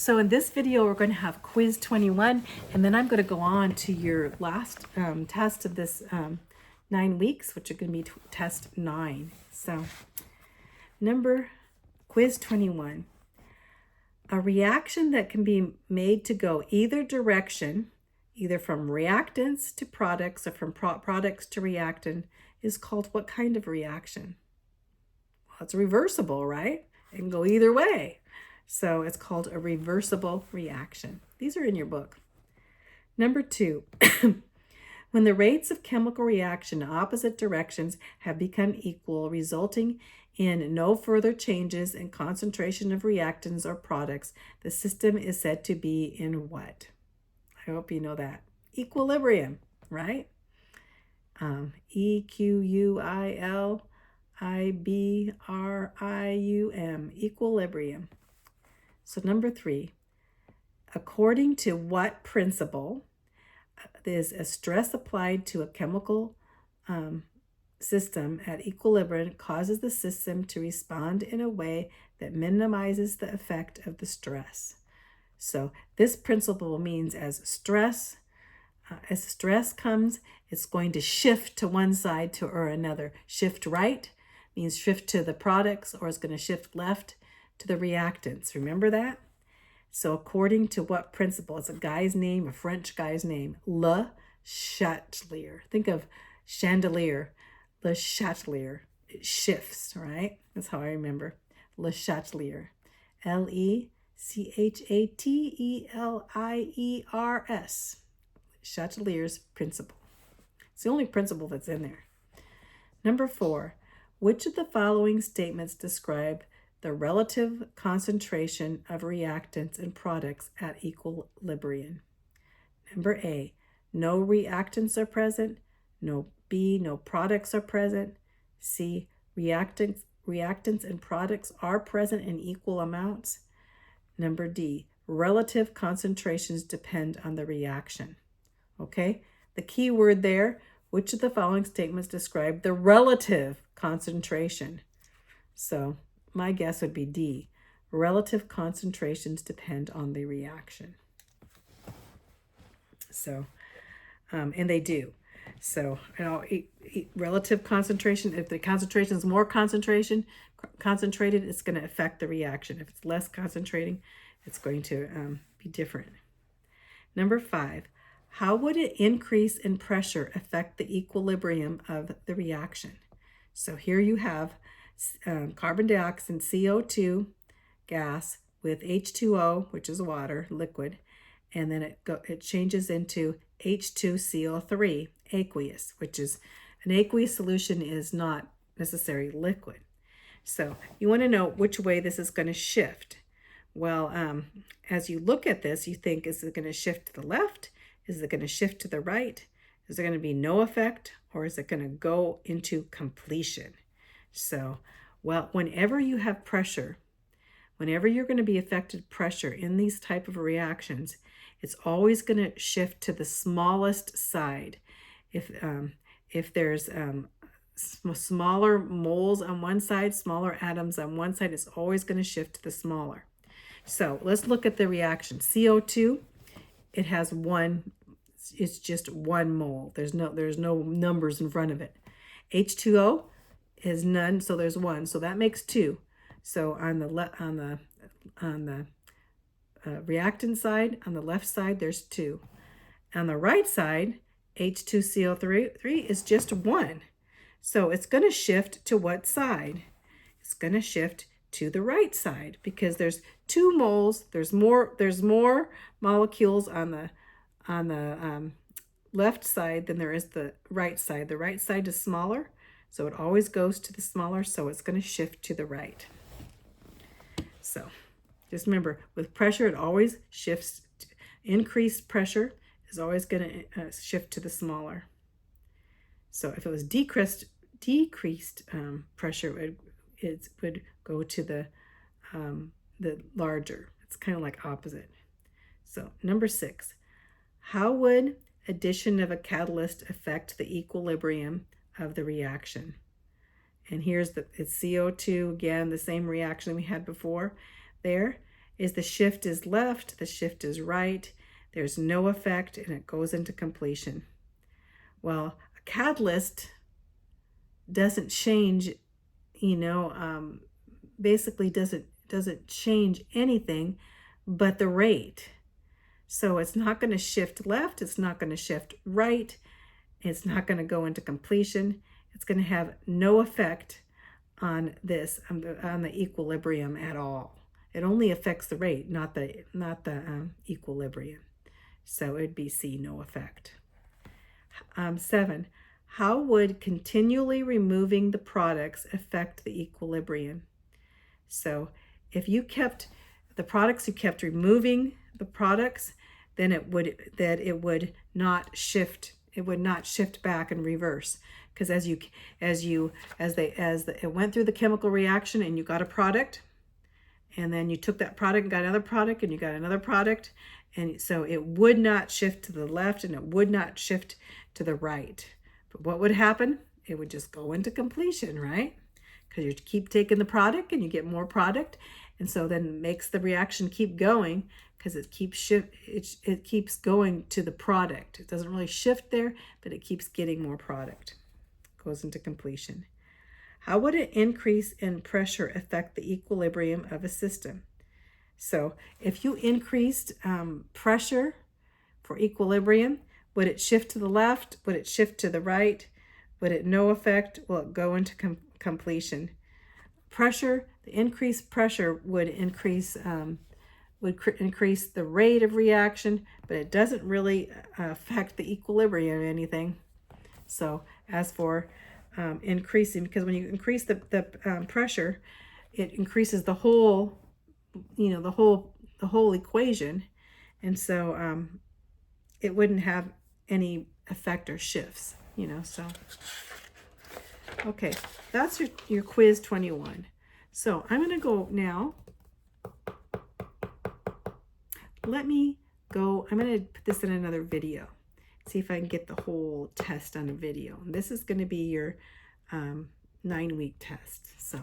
So in this video, we're going to have quiz 21, and then I'm going to go on to your last test of this 9 weeks, which are going to be test 9. So quiz 21, a reaction that can be made to go either direction, either from reactants to products or from products to reactant, is called what kind of reaction? Well, it's reversible, right? It can go either way. So it's called a reversible reaction. These are in your book. Number 2, when the rates of chemical reaction in opposite directions have become equal, resulting in no further changes in concentration of reactants or products, the system is said to be in what? I hope you know that. Equilibrium, right? equilibrium, equilibrium. So number 3, according to what principle is a stress applied to a chemical system at equilibrium causes the system to respond in a way that minimizes the effect of the stress. So this principle means as stress comes, it's going to shift to one side or another. Shift right means shift to the products, or it's going to shift left to the reactants. Remember that? So according to what principle? It's a guy's name, a French guy's name, Le Chatelier. Think of chandelier, Le Chatelier. It shifts, right? That's how I remember. Le Chatelier. Lechateliers. Chatelier's principle. It's the only principle that's in there. Number 4, which of the following statements describe the relative concentration of reactants and products at equilibrium? Number A, no reactants are present. B, no products are present. C, reactants and products are present in equal amounts. Number D, relative concentrations depend on the reaction. Okay, the key word there, which of the following statements describe the relative concentration? So my guess would be D. Relative concentrations depend on the reaction. So, and they do. So, relative concentration, if the concentration is more concentrated, it's going to affect the reaction. If it's less concentrating, it's going to be different. Number 5, how would an increase in pressure affect the equilibrium of the reaction? So here you have carbon dioxide, CO2 gas with H2O, which is water, liquid, and then it changes into H2CO3, aqueous, which is an aqueous solution is not necessarily liquid. So you want to know which way this is going to shift. Well, as you look at this, you think, is it going to shift to the left? Is it going to shift to the right? Is there going to be no effect, or is it going to go into completion? So, well, whenever you have pressure, whenever you're going to be affected pressure in these type of reactions, it's always going to shift to the smallest side. If there's smaller moles on one side, smaller atoms on one side, it's always going to shift to the smaller. So let's look at the reaction. CO2, it has it's just 1 mole. There's no numbers in front of it. H2O is none, so there's 1. So that makes 2. So on the reactant side, on the left side, there's 2. On the right side, H2CO3 is just 1. So it's going to shift to what side? It's going to shift to the right side because there's 2 moles. There's more molecules on the left side than there is the right side. The right side is smaller, so it always goes to the smaller, so it's going to shift to the right. So just remember, with pressure, it always shifts. Increased pressure is always going to shift to the smaller. So if it was decreased pressure, it would go to the larger. It's kind of like opposite. So number 6, how would addition of a catalyst affect the equilibrium of the reaction? And here's it's CO2, again, the same reaction we had before there. is the shift is left, the shift is right, there's no effect, and it goes into completion. Well, a catalyst doesn't change, basically doesn't change anything but the rate. So it's not going to shift left, it's not going to shift right, it's not going to go into completion. It's going to have no effect on this, on the equilibrium at all. It only affects the rate, not the equilibrium. So it'd be C, no effect. 7, how would continually removing the products affect the equilibrium? So if you kept the products, you kept removing the products, then it would not shift. It would not shift back and reverse, because as it went through the chemical reaction and you got a product, and then you took that product and got another product and you got another product, and so it would not shift to the left and it would not shift to the right. But what would happen? It would just go into completion, right? Because you keep taking the product and you get more product, and so then it makes the reaction keep going, because it keeps going to the product. It doesn't really shift there, but it keeps getting more product. It goes into completion. How would an increase in pressure affect the equilibrium of a system? So if you increased pressure for equilibrium, would it shift to the left? Would it shift to the right? Would it no effect? Will it go into completion? Pressure, the increased pressure would increase the rate of reaction, but it doesn't really affect the equilibrium of anything. So as for increasing, because when you increase the pressure, it increases the whole, the whole equation, and so it wouldn't have any effect or shifts, so. Okay, that's your quiz 21. So I'm going to go now. I'm going to put this in another video. See if I can get the whole test on a video. This is going to be your 9-week test. So